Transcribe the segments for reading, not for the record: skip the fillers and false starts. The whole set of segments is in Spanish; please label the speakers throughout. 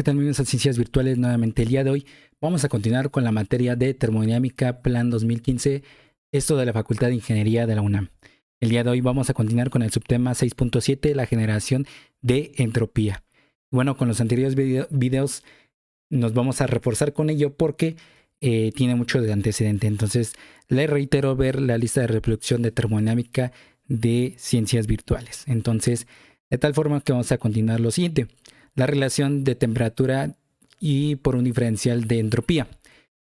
Speaker 1: tal, amigos de Ciencias Virtuales? Nuevamente el día de hoy vamos a continuar con la materia de termodinámica Plan 2015, esto de la Facultad de Ingeniería de la UNAM. El día de hoy vamos a continuar con el subtema 6.7, la generación de entropía. Bueno, con los anteriores videos nos vamos a reforzar con ello porque tiene mucho de antecedente. Entonces, les reitero ver la lista de reproducción de termodinámica de Ciencias Virtuales. Entonces, de tal forma que vamos a continuar lo siguiente. La relación de temperatura y por un diferencial de entropía.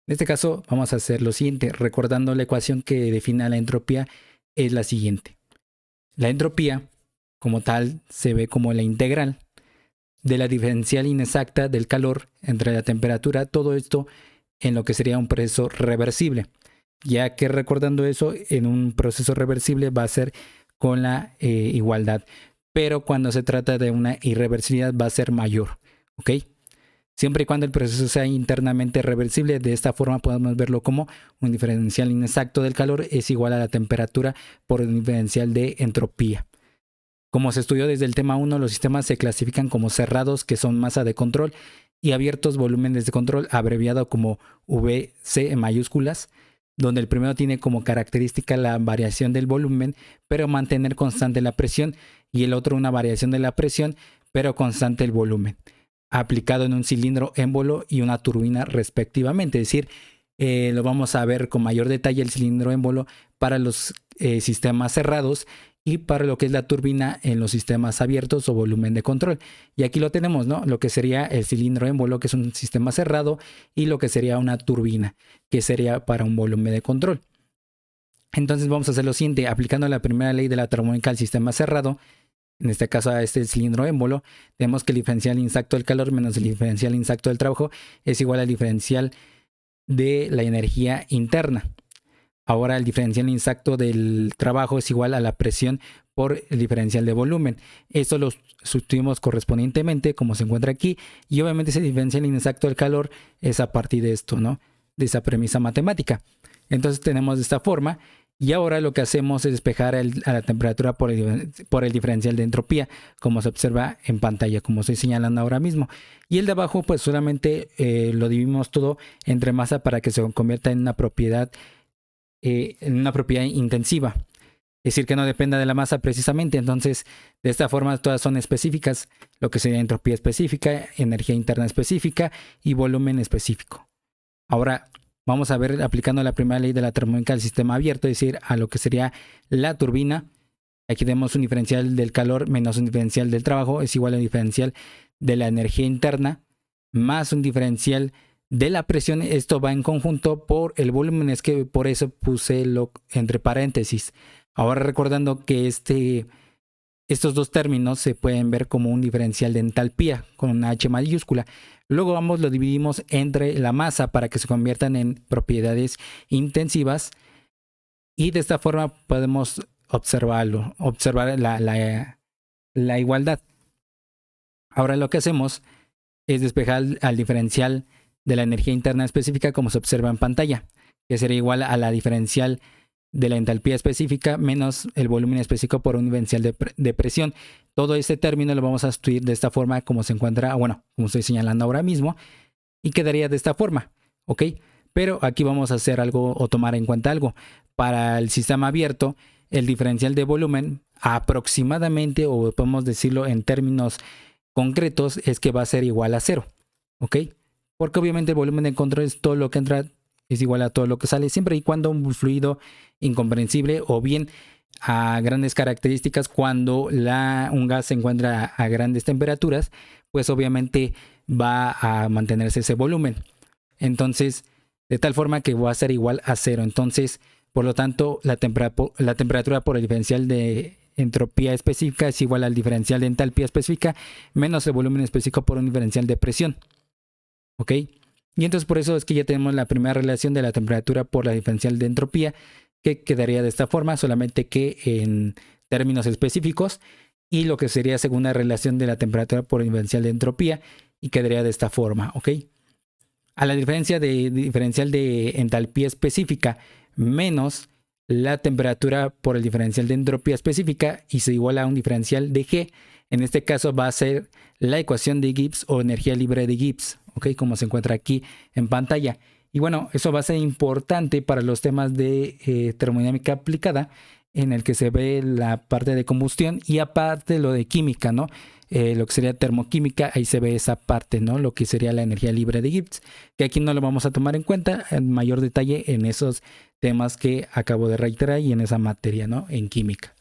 Speaker 1: En este caso vamos a hacer lo siguiente, recordando la ecuación que define la entropía es la siguiente. La entropía como tal se ve como la integral de la diferencial inexacta del calor entre la temperatura, todo esto en lo que sería un proceso reversible, ya que recordando eso, en un proceso reversible va a ser con la igualdad. Pero cuando se trata de una irreversibilidad va a ser mayor, ¿ok? Siempre y cuando el proceso sea internamente reversible, de esta forma podemos verlo como un diferencial inexacto del calor es igual a la temperatura por un diferencial de entropía. Como se estudió desde el tema 1, los sistemas se clasifican como cerrados, que son masa de control, y abiertos, volúmenes de control, abreviado como VC en mayúsculas, donde el primero tiene como característica la variación del volumen, pero mantener constante la presión, y el otro una variación de la presión, pero constante el volumen, aplicado en un cilindro émbolo y una turbina respectivamente. Es decir, lo vamos a ver con mayor detalle el cilindro émbolo para los sistemas cerrados y para lo que es la turbina en los sistemas abiertos o volumen de control. Y aquí lo tenemos, ¿no? Lo que sería el cilindro émbolo, que es un sistema cerrado, y lo que sería una turbina, que sería para un volumen de control. Entonces vamos a hacer lo siguiente, aplicando la primera ley de la termodinámica al sistema cerrado, en este caso a este cilindro émbolo, tenemos que el diferencial inexacto del calor menos el diferencial inexacto del trabajo es igual al diferencial de la energía interna. Ahora el diferencial inexacto del trabajo es igual a la presión por el diferencial de volumen. Esto lo sustituimos correspondientemente como se encuentra aquí, y obviamente ese diferencial inexacto del calor es a partir de esto, ¿no? De esa premisa matemática. Entonces tenemos de esta forma. Y ahora lo que hacemos es despejar a la temperatura por el diferencial de entropía, como se observa en pantalla, como estoy señalando ahora mismo. Y el de abajo, pues solamente lo dividimos todo entre masa para que se convierta en una propiedad intensiva. Es decir, que no dependa de la masa precisamente. Entonces, de esta forma todas son específicas, lo que sería entropía específica, energía interna específica y volumen específico. Ahora, vamos a ver aplicando la primera ley de la termodinámica al sistema abierto, es decir, a lo que sería la turbina. Aquí tenemos un diferencial del calor menos un diferencial del trabajo es igual a un diferencial de la energía interna más un diferencial de la presión. Esto va en conjunto por el volumen, es que por eso puse lo entre paréntesis. Ahora recordando que estos dos términos se pueden ver como un diferencial de entalpía con una H mayúscula. Luego ambos lo dividimos entre la masa para que se conviertan en propiedades intensivas, y de esta forma podemos observar la igualdad. Ahora lo que hacemos es despejar al diferencial de la energía interna específica como se observa en pantalla, que sería igual a la diferencial de la entalpía específica menos el volumen específico por un diferencial de presión. Todo este término lo vamos a sustituir de esta forma como se encuentra, bueno, como estoy señalando ahora mismo, y quedaría de esta forma, ¿ok? Pero aquí vamos a hacer algo o tomar en cuenta algo. Para el sistema abierto, el diferencial de volumen aproximadamente, o podemos decirlo en términos concretos, es que va a ser igual a 0, ¿ok? Porque obviamente el volumen de control es todo lo que entra es igual a todo lo que sale, siempre y cuando un fluido incomprensible o bien a grandes características, cuando un gas se encuentra a grandes temperaturas, pues obviamente va a mantenerse ese volumen. Entonces, de tal forma que va a ser igual a 0. Entonces, por lo tanto, la temperatura por el diferencial de entropía específica es igual al diferencial de entalpía específica menos el volumen específico por un diferencial de presión. ¿Ok? Y entonces por eso es que ya tenemos la primera relación de la temperatura por la diferencial de entropía, que quedaría de esta forma, solamente que en términos específicos, y lo que sería segunda relación de la temperatura por el diferencial de entropía, y quedaría de esta forma, ¿ok? A la diferencial de entalpía específica menos la temperatura por el diferencial de entropía específica, y se iguala a un diferencial de G En este caso va a ser la ecuación de Gibbs o energía libre de Gibbs, ¿ok? Como se encuentra aquí en pantalla. Y bueno, eso va a ser importante para los temas de termodinámica aplicada, en el que se ve la parte de combustión y aparte lo de química, ¿no? Lo que sería termoquímica, ahí se ve esa parte, ¿no? Lo que sería la energía libre de Gibbs, que aquí no lo vamos a tomar en cuenta en mayor detalle en esos temas que acabo de reiterar y en esa materia, ¿no? En química.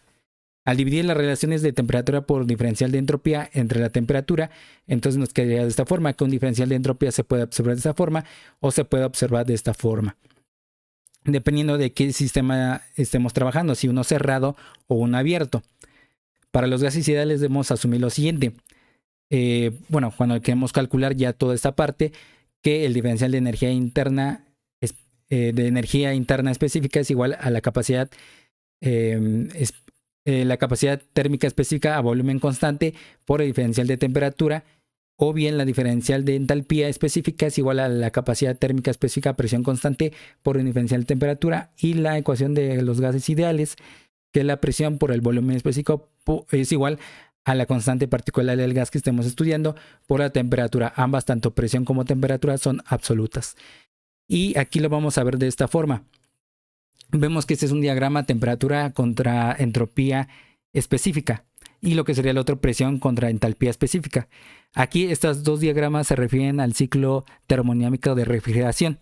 Speaker 1: Al dividir las relaciones de temperatura por diferencial de entropía entre la temperatura, entonces nos quedaría de esta forma, que un diferencial de entropía se puede observar de esta forma o se puede observar de esta forma, dependiendo de qué sistema estemos trabajando, si uno cerrado o uno abierto. Para los gases ideales debemos asumir lo siguiente. Bueno, cuando queremos calcular ya toda esta parte, que el diferencial de energía interna específica es igual a la capacidad la capacidad térmica específica a volumen constante por el diferencial de temperatura, o bien la diferencial de entalpía específica es igual a la capacidad térmica específica a presión constante por el diferencial de temperatura, y la ecuación de los gases ideales, que es la presión por el volumen específico, es igual a la constante particular del gas que estemos estudiando por la temperatura. Ambas, tanto presión como temperatura, son absolutas. Y aquí lo vamos a ver de esta forma. Vemos que este es un diagrama temperatura contra entropía específica y lo que sería el otro presión contra entalpía específica. Aquí estos dos diagramas se refieren al ciclo termodinámico de refrigeración,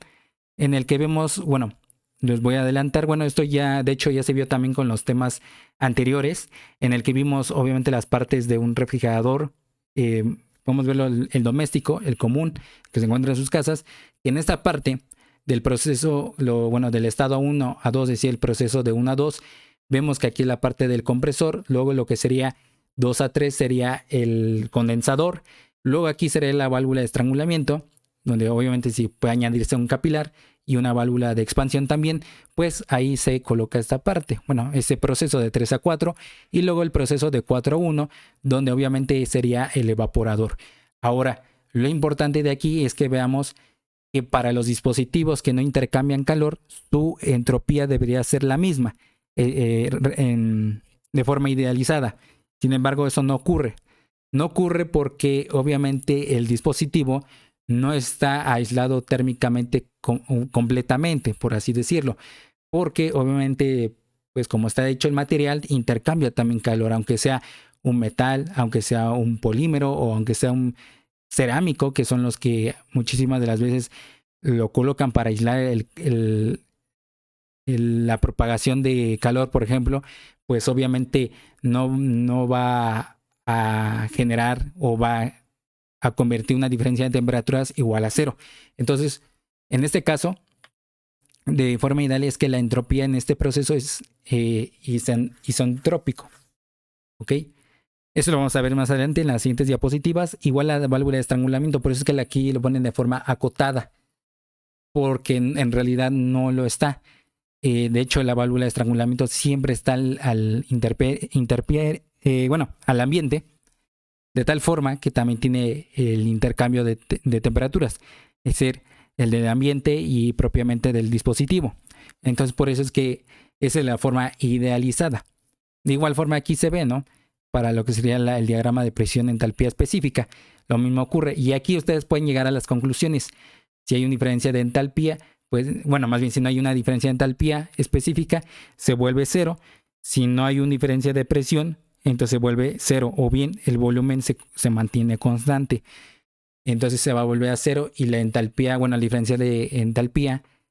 Speaker 1: en el que vemos, bueno, les voy a adelantar, bueno, esto ya, de hecho ya se vio también con los temas anteriores, en el que vimos obviamente las partes de un refrigerador, vamos a verlo el doméstico, el común, que se encuentra en sus casas, y en esta parte del proceso, del estado 1 a 2, es decir, el proceso de 1 a 2, vemos que aquí la parte del compresor, luego lo que sería 2 a 3 sería el condensador, luego aquí sería la válvula de estrangulamiento, donde obviamente sí puede añadirse un capilar y una válvula de expansión también, pues ahí se coloca esta parte, bueno, ese proceso de 3 a 4 y luego el proceso de 4 a 1, donde obviamente sería el evaporador. Ahora, lo importante de aquí es que veamos que para los dispositivos que no intercambian calor, su entropía debería ser la misma de forma idealizada. Sin embargo, eso no ocurre. No ocurre porque obviamente el dispositivo no está aislado térmicamente completamente, por así decirlo. Porque obviamente, pues como está hecho el material, intercambia también calor, aunque sea un metal, aunque sea un polímero o aunque sea un cerámico, que son los que muchísimas de las veces lo colocan para aislar la propagación de calor, por ejemplo, pues obviamente no va a generar o va a convertir una diferencia de temperaturas igual a cero. Entonces, en este caso, de forma ideal es que la entropía en este proceso es isentrópico. ¿Ok? Eso lo vamos a ver más adelante en las siguientes diapositivas. Igual la válvula de estrangulamiento, por eso es que aquí lo ponen de forma acotada, porque en realidad no lo está. De hecho, la válvula de estrangulamiento siempre está al ambiente, de tal forma que también tiene el intercambio de temperaturas, es decir, el del ambiente y propiamente del dispositivo. Entonces, por eso es que esa es la forma idealizada. De igual forma, aquí se ve, ¿no? Para lo que sería el diagrama de presión entalpía específica. Lo mismo ocurre. Y aquí ustedes pueden llegar a las conclusiones. Si hay una diferencia de entalpía, pues, bueno, más bien si no hay una diferencia de entalpía específica, se vuelve cero. Si no hay una diferencia de presión, entonces se vuelve cero. O bien el volumen se mantiene constante. Entonces se va a volver a cero y la entalpía, bueno, la diferencia de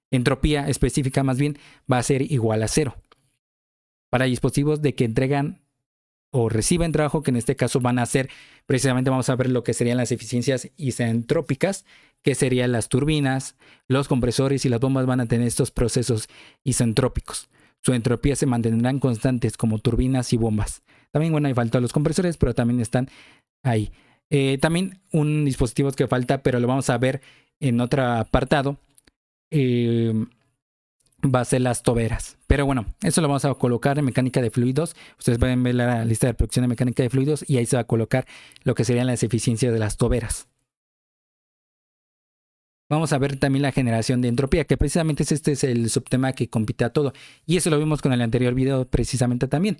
Speaker 1: entropía específica más bien, va a ser igual a cero. Para dispositivos de que entregan o reciben trabajo, que en este caso van a ser, precisamente vamos a ver lo que serían las eficiencias isentrópicas, que serían las turbinas, los compresores y las bombas van a tener estos procesos isentrópicos. Su entropía se mantendrán constantes como turbinas y bombas. También, bueno, hay falta los compresores, pero también están ahí. También un dispositivo que falta, pero lo vamos a ver en otro apartado, va a ser las toberas. Pero bueno, eso lo vamos a colocar en mecánica de fluidos. Ustedes pueden ver la lista de producción de mecánica de fluidos y ahí se va a colocar lo que serían las eficiencias de las toberas. Vamos a ver también la generación de entropía, que precisamente este es el subtema que compite a todo. Y eso lo vimos con el anterior video precisamente también.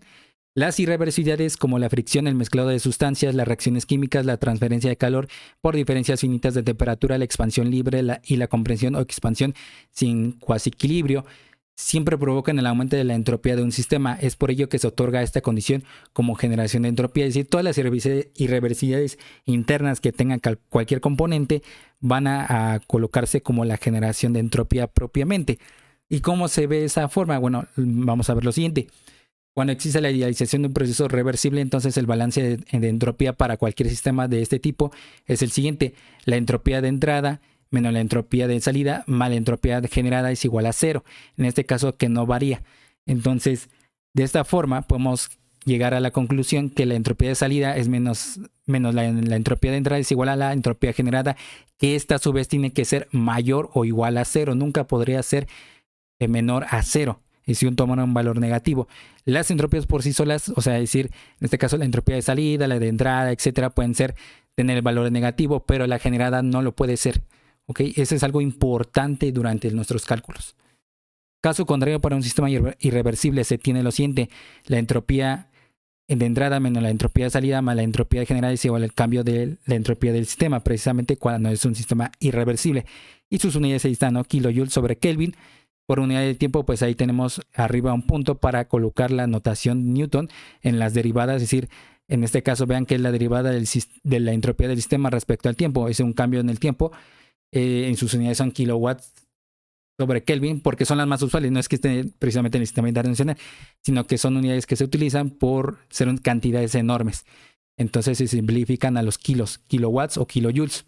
Speaker 1: Las irreversibilidades como la fricción, el mezclado de sustancias, las reacciones químicas, la transferencia de calor por diferencias finitas de temperatura, la expansión libre y la compresión o expansión sin cuasequilibrio, siempre provocan el aumento de la entropía de un sistema. Es por ello que se otorga esta condición como generación de entropía. Es decir, todas las irreversibilidades internas que tengan cualquier componente van a colocarse como la generación de entropía propiamente. ¿Y cómo se ve esa forma? Bueno, vamos a ver lo siguiente. Cuando existe la idealización de un proceso reversible, entonces el balance de entropía para cualquier sistema de este tipo es el siguiente. La entropía de entrada menos la entropía de salida más la entropía generada es igual a cero. En este caso que no varía. Entonces, de esta forma podemos llegar a la conclusión que la entropía de salida es menos la entropía de entrada es igual a la entropía generada, que esta a su vez tiene que ser mayor o igual a cero. Nunca podría ser menor a cero. Y si un toma un valor negativo. Las entropías por sí solas, o sea, es decir, en este caso la entropía de salida, la de entrada, etcétera, pueden tener el valor negativo, pero la generada no lo puede ser. ¿Ok? Eso es algo importante durante nuestros cálculos. Caso contrario, para un sistema irreversible se tiene lo siguiente: la entropía de entrada menos la entropía de salida más la entropía de generada es igual al cambio de la entropía del sistema, precisamente cuando es un sistema irreversible. Y sus unidades ahí están, ¿no? Kilojoules sobre Kelvin. Por unidad de tiempo, pues ahí tenemos arriba un punto para colocar la notación Newton en las derivadas, es decir, en este caso vean que es la derivada de la entropía del sistema respecto al tiempo, es un cambio en el tiempo, en sus unidades son kilowatts sobre Kelvin, porque son las más usuales, no es que estén precisamente en el sistema internacional, sino que son unidades que se utilizan por ser cantidades enormes. Entonces se simplifican a los kilowatts o kilojoules.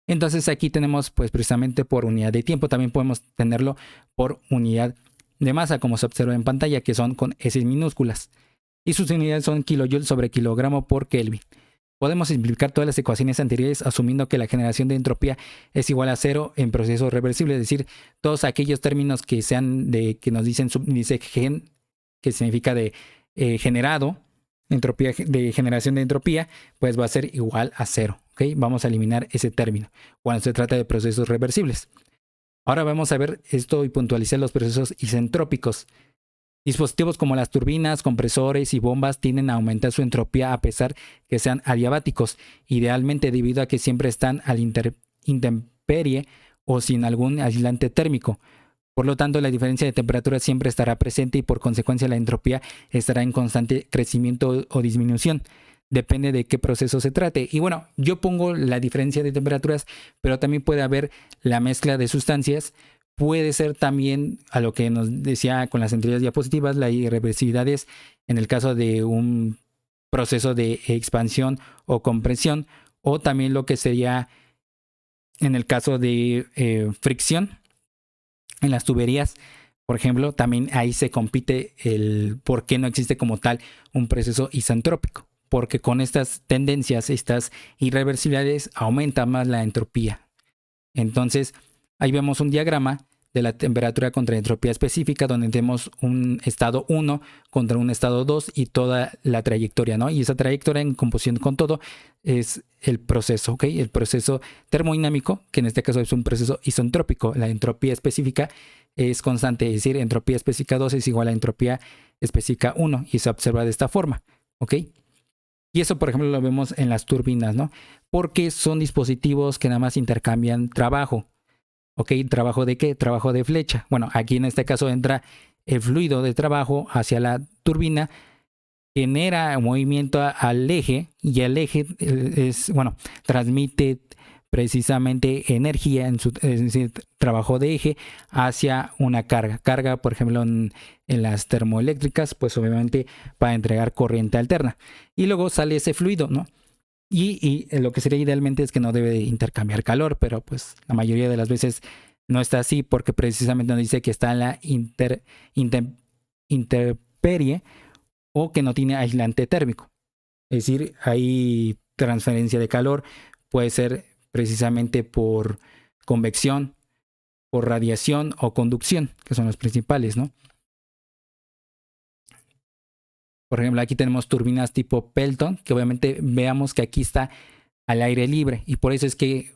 Speaker 1: Entonces aquí tenemos pues precisamente por unidad de tiempo, también podemos tenerlo por unidad de masa, como se observa en pantalla, que son con S minúsculas. Y sus unidades son kilojoules sobre kilogramo por Kelvin. Podemos simplificar todas las ecuaciones anteriores asumiendo que la generación de entropía es igual a cero en procesos reversibles, es decir, todos aquellos términos que sean que nos dicen subíndice gen, que significa de generado, entropía de generación de entropía, pues va a ser igual a cero. ¿Okay? Vamos a eliminar ese término cuando se trata de procesos reversibles. Ahora vamos a ver esto y puntualizar los procesos isentrópicos. Dispositivos como las turbinas, compresores y bombas tienden a aumentar su entropía a pesar que sean adiabáticos, idealmente debido a que siempre están a la intemperie o sin algún aislante térmico. Por lo tanto, la diferencia de temperatura siempre estará presente y por consecuencia la entropía estará en constante crecimiento o disminución. Depende de qué proceso se trate. Y bueno, yo pongo la diferencia de temperaturas, pero también puede haber la mezcla de sustancias. Puede ser también, a lo que nos decía con las anteriores diapositivas, la irreversibilidad es en el caso de un proceso de expansión o compresión, o también lo que sería en el caso de fricción en las tuberías. Por ejemplo, también ahí se compite el por qué no existe como tal un proceso isentrópico, porque con estas tendencias, estas irreversibilidades, aumenta más la entropía. Entonces, ahí vemos un diagrama de la temperatura contra entropía específica, donde tenemos un estado 1 contra un estado 2 y toda la trayectoria, ¿no? Y esa trayectoria en composición con todo es el proceso, ¿ok? El proceso termodinámico, que en este caso es un proceso isentrópico. La entropía específica es constante, es decir, entropía específica 2 es igual a entropía específica 1 y se observa de esta forma, ¿ok? Y eso, por ejemplo, lo vemos en las turbinas, ¿no? Porque son dispositivos que nada más intercambian trabajo. ¿Ok? ¿Trabajo de qué? Trabajo de flecha. Bueno, aquí en este caso entra el fluido de trabajo hacia la turbina, genera movimiento al eje y el eje transmite precisamente energía en su es decir, trabajo de eje hacia una carga. Carga, por ejemplo, en las termoeléctricas, pues obviamente para entregar corriente alterna. Y luego sale ese fluido, ¿no? Y lo que sería idealmente es que no debe intercambiar calor, pero pues la mayoría de las veces no está así porque precisamente nos dice que está en la intemperie o que no tiene aislante térmico. Es decir, hay transferencia de calor, puede ser precisamente por convección, por radiación o conducción, que son los principales, ¿no? Por ejemplo, aquí tenemos turbinas tipo Pelton, que obviamente veamos que aquí está al aire libre y por eso es que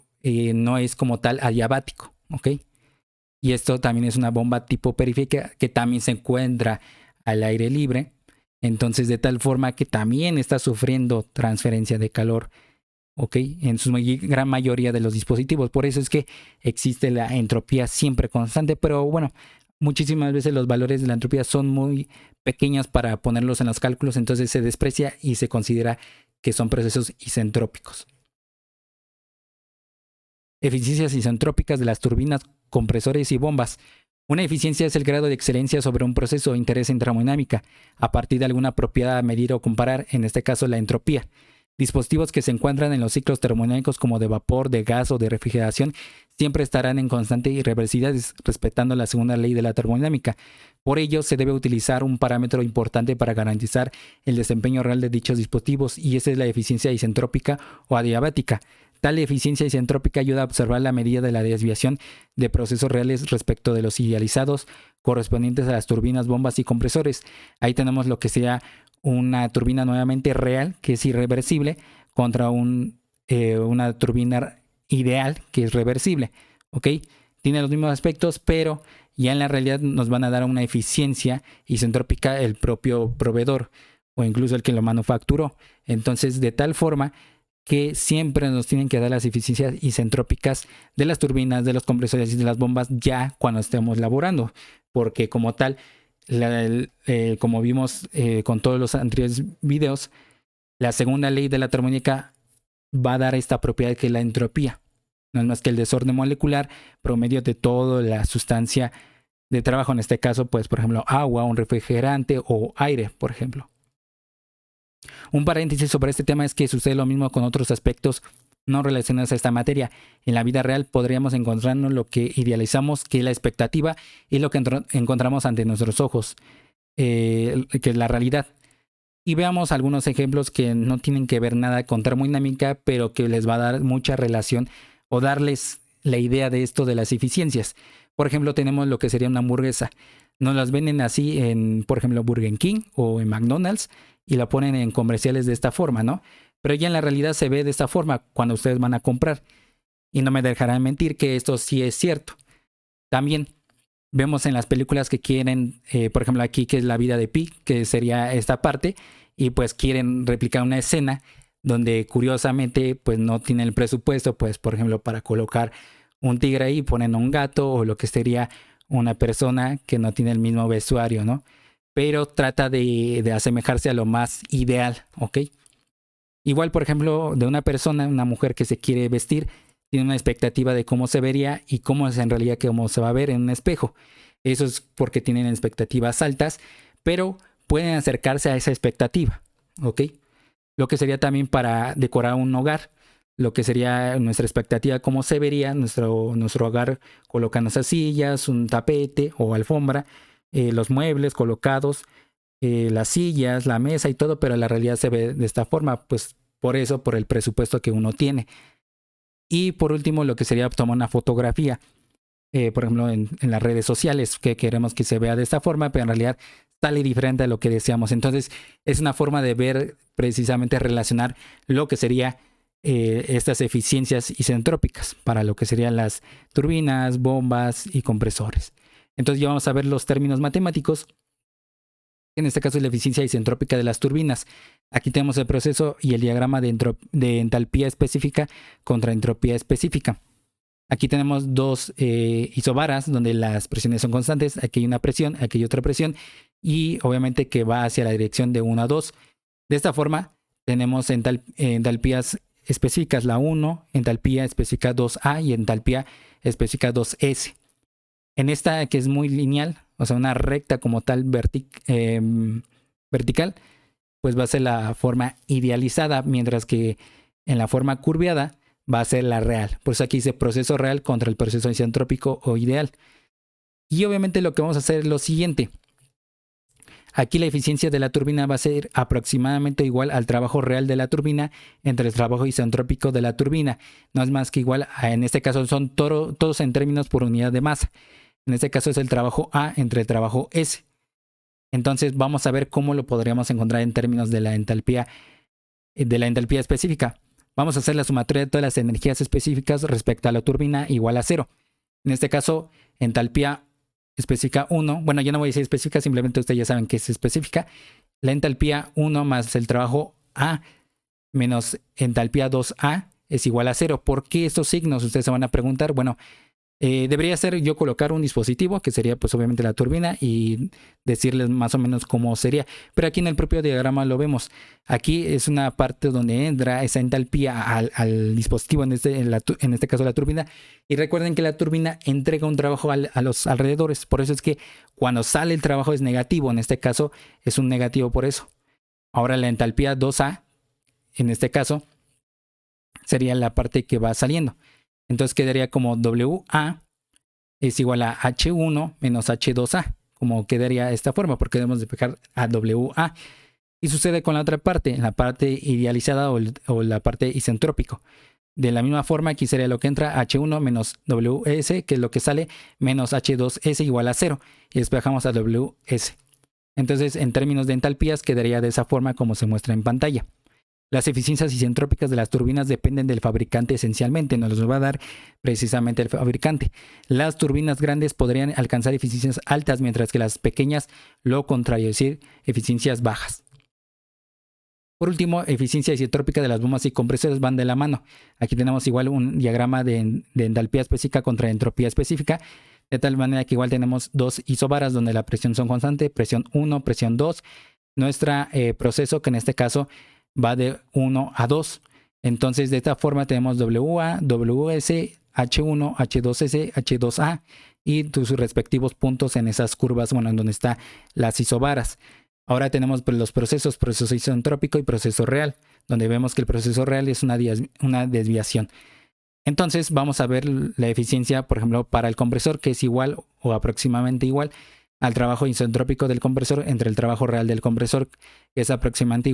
Speaker 1: no es como tal adiabático, ¿ok? Y esto también es una bomba tipo periférica que también se encuentra al aire libre Entonces, de tal forma que también está sufriendo transferencia de calor, ¿ok? En su gran mayoría de los dispositivos. Por eso es que existe la entropía siempre constante, pero bueno, muchísimas veces los valores de la entropía son muy pequeños para ponerlos en los cálculos, entonces se desprecia y se considera que son procesos isentrópicos. Eficiencias isentrópicas de las turbinas, compresores y bombas. Una eficiencia es el grado de excelencia sobre un proceso o interés en termodinámica, a partir de alguna propiedad a medir o comparar, en este caso la entropía. Dispositivos que se encuentran en los ciclos termodinámicos como de vapor, de gas o de refrigeración siempre estarán en constante irreversibilidad, respetando la segunda ley de la termodinámica. Por ello, se debe utilizar un parámetro importante para garantizar el desempeño real de dichos dispositivos, y esa es la eficiencia isentrópica o adiabática. Tal eficiencia isentrópica ayuda a observar la medida de la desviación de procesos reales respecto de los idealizados correspondientes a las turbinas, bombas y compresores. Ahí tenemos lo que sería una turbina nuevamente real, que es irreversible, contra una turbina ideal, que es reversible. ¿Ok? Tiene los mismos aspectos, pero ya en la realidad nos van a dar una eficiencia isentrópica el propio proveedor o incluso el que lo manufacturó. Entonces, de tal forma que siempre nos tienen que dar las eficiencias isentrópicas de las turbinas, de los compresores y de las bombas ya cuando estemos laborando, porque como tal, como vimos con todos los anteriores videos, la segunda ley de la termodinámica va a dar esta propiedad que es la entropía. No es más que el desorden molecular promedio de toda la sustancia de trabajo, en este caso, pues por ejemplo, agua, un refrigerante o aire, por ejemplo. Un paréntesis sobre este tema es que sucede lo mismo con otros aspectos no relacionados a esta materia. En la vida real podríamos encontrarnos lo que idealizamos, que es la expectativa, y lo que encontramos ante nuestros ojos, que es la realidad. Y veamos algunos ejemplos que no tienen que ver nada con termodinámica, pero que les va a dar mucha relación o darles la idea de esto de las eficiencias. Por ejemplo, tenemos lo que sería una hamburguesa. Nos las venden así en, por ejemplo, Burger King o en McDonald's, y la ponen en comerciales de esta forma, ¿no? Pero ya en la realidad se ve de esta forma cuando ustedes van a comprar. Y no me dejarán mentir que esto sí es cierto. También vemos en las películas que quieren, por ejemplo aquí que es La vida de Pi, que sería esta parte, y pues quieren replicar una escena donde curiosamente pues no tienen el presupuesto, pues por ejemplo para colocar un tigre ahí ponen un gato, o lo que sería una persona que no tiene el mismo vestuario, ¿no? Pero trata de asemejarse a lo más ideal, ¿ok? Igual, por ejemplo, de una persona, una mujer que se quiere vestir, tiene una expectativa de cómo se vería y cómo es en realidad cómo se va a ver en un espejo. Eso es porque tienen expectativas altas, pero pueden acercarse a esa expectativa, ¿ok? Lo que sería también para decorar un hogar, lo que sería nuestra expectativa, cómo se vería nuestro hogar, colocando esas sillas, un tapete o alfombra, los muebles colocados, las sillas, la mesa y todo, pero la realidad se ve de esta forma, pues por eso, por el presupuesto que uno tiene. Y por último, lo que sería tomar una fotografía, por ejemplo, en las redes sociales, que queremos que se vea de esta forma, pero en realidad sale diferente a lo que deseamos. Entonces, es una forma de ver, precisamente relacionar lo que sería estas eficiencias isentrópicas para lo que serían las turbinas, bombas y compresores. Entonces, ya vamos a ver los términos matemáticos. En este caso es la eficiencia isentrópica de las turbinas. Aquí tenemos el proceso y el diagrama de entalpía específica contra entropía específica. Aquí tenemos dos isobaras donde las presiones son constantes. Aquí hay una presión, aquí hay otra presión, y obviamente que va hacia la dirección de 1 a 2. De esta forma tenemos entalpías específicas, la 1, entalpía específica 2A y entalpía específica 2S. En esta, que es muy lineal, o sea, una recta como tal vertical, pues va a ser la forma idealizada, mientras que en la forma curviada va a ser la real. Por eso aquí dice proceso real contra el proceso isentrópico o ideal. Y obviamente lo que vamos a hacer es lo siguiente. Aquí la eficiencia de la turbina va a ser aproximadamente igual al trabajo real de la turbina entre el trabajo isentrópico de la turbina. No es más que igual, en este caso son todos en términos por unidad de masa. En este caso es el trabajo A entre el trabajo S. Entonces vamos a ver cómo lo podríamos encontrar en términos de la entalpía específica. Vamos a hacer la sumatoria de todas las energías específicas respecto a la turbina igual a 0. En este caso, entalpía específica 1. Bueno, yo no voy a decir específica, simplemente ustedes ya saben que es específica. la entalpía 1 más el trabajo A menos entalpía 2A es igual a 0. ¿Por qué estos signos? Ustedes se van a preguntar. Bueno, debería ser yo colocar un dispositivo, que sería pues obviamente la turbina, y decirles más o menos cómo sería. Pero aquí en el propio diagrama lo vemos. Aquí es una parte donde entra esa entalpía al dispositivo, en este caso la turbina. Y recuerden que la turbina entrega un trabajo a los alrededores. Por eso es que cuando sale el trabajo es negativo. En este caso es un negativo por eso. Ahora la entalpía 2A, en este caso, sería la parte que va saliendo. Entonces quedaría como WA es igual a H1 menos H2A. Como quedaría de esta forma, porque debemos despejar a WA. Y sucede con la otra parte, la parte idealizada o la parte isentrópico. De la misma forma, aquí sería lo que entra H1 menos WS, que es lo que sale, menos H2S igual a 0. Y despejamos a WS. Entonces, en términos de entalpías, quedaría de esa forma como se muestra en pantalla. Las eficiencias isentrópicas de las turbinas dependen del fabricante esencialmente, nos los va a dar precisamente el fabricante. Las turbinas grandes podrían alcanzar eficiencias altas, mientras que las pequeñas lo contrario, es decir, eficiencias bajas. Por último, eficiencia isentrópica de las bombas y compresores van de la mano. Aquí tenemos igual un diagrama de entalpía específica contra entropía específica, de tal manera que igual tenemos dos isobaras donde la presión son constante, presión 1, presión 2. Nuestro proceso, que en este caso va de 1 a 2. Entonces, de esta forma tenemos WA, WS, H1, H2S, H2A y sus respectivos puntos en esas curvas, bueno, en donde están las isobaras. Ahora tenemos los proceso isentrópico y proceso real, donde vemos que el proceso real es una desviación. Entonces, vamos a ver la eficiencia, por ejemplo, para el compresor, que es igual o aproximadamente igual al trabajo isentrópico del compresor entre el trabajo real del compresor, que es aproximadamente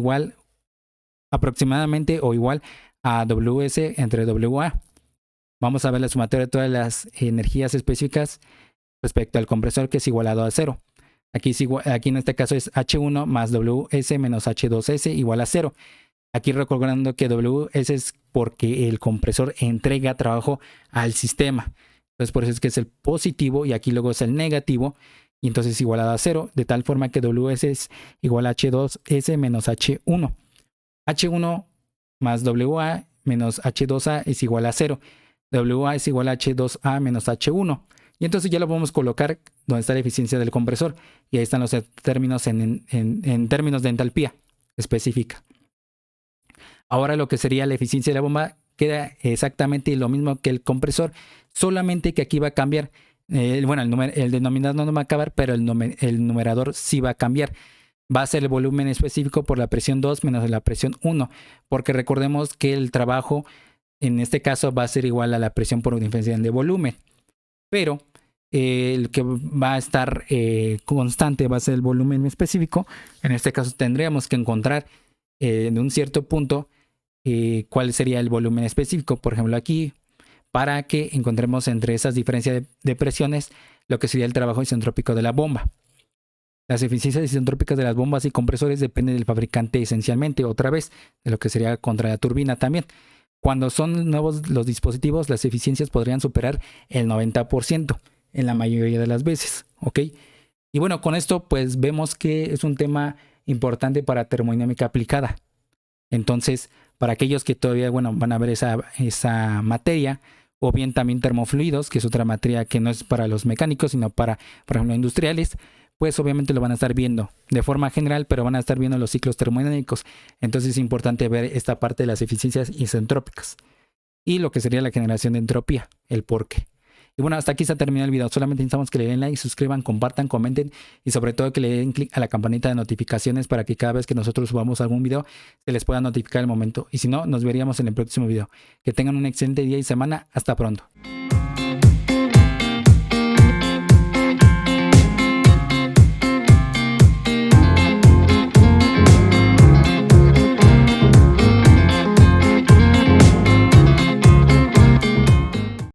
Speaker 1: o igual a WS entre WA. Vamos a ver la sumatoria de todas las energías específicas respecto al compresor, que es igualado a 0. Aquí en este caso es H1 más WS menos H2S igual a 0. Aquí recordando que WS es porque el compresor entrega trabajo al sistema. Entonces por eso es que es el positivo y aquí luego es el negativo. Y entonces es igualado a 0. De tal forma que WS es igual a H2S menos H1. H1 más WA menos H2A es igual a 0. WA es igual a H2A menos H1. Y entonces ya lo podemos colocar donde está la eficiencia del compresor. Y ahí están los términos en términos de entalpía específica. Ahora lo que sería la eficiencia de la bomba queda exactamente lo mismo que el compresor. Solamente que aquí va a cambiar. El denominador no va a cambiar, pero el numerador sí va a cambiar. Va a ser el volumen específico por la presión 2 menos la presión 1, porque recordemos que el trabajo en este caso va a ser igual a la presión por definición de volumen, pero el que va a estar constante va a ser el volumen específico. En este caso tendríamos que encontrar en un cierto punto cuál sería el volumen específico, por ejemplo aquí, para que encontremos entre esas diferencias de presiones lo que sería el trabajo isentrópico de la bomba. Las eficiencias isentrópicas de las bombas y compresores dependen del fabricante esencialmente, otra vez, de lo que sería contra la turbina también. Cuando son nuevos los dispositivos, las eficiencias podrían superar el 90% en la mayoría de las veces, ¿ok? Y bueno, con esto pues vemos que es un tema importante para termodinámica aplicada. Entonces, para aquellos que todavía, van a ver esa materia, o bien también termofluidos, que es otra materia que no es para los mecánicos, sino para, por ejemplo, industriales, pues obviamente lo van a estar viendo de forma general, pero van a estar viendo los ciclos termodinámicos. Entonces es importante ver esta parte de las eficiencias isentrópicas y lo que sería la generación de entropía, el porqué. Y bueno, hasta aquí se ha terminado el video. Solamente necesitamos que le den like, suscriban, compartan, comenten y sobre todo que le den clic a la campanita de notificaciones para que cada vez que nosotros subamos algún video se les pueda notificar el momento. Y si no, nos veríamos en el próximo video. Que tengan un excelente día y semana. Hasta pronto.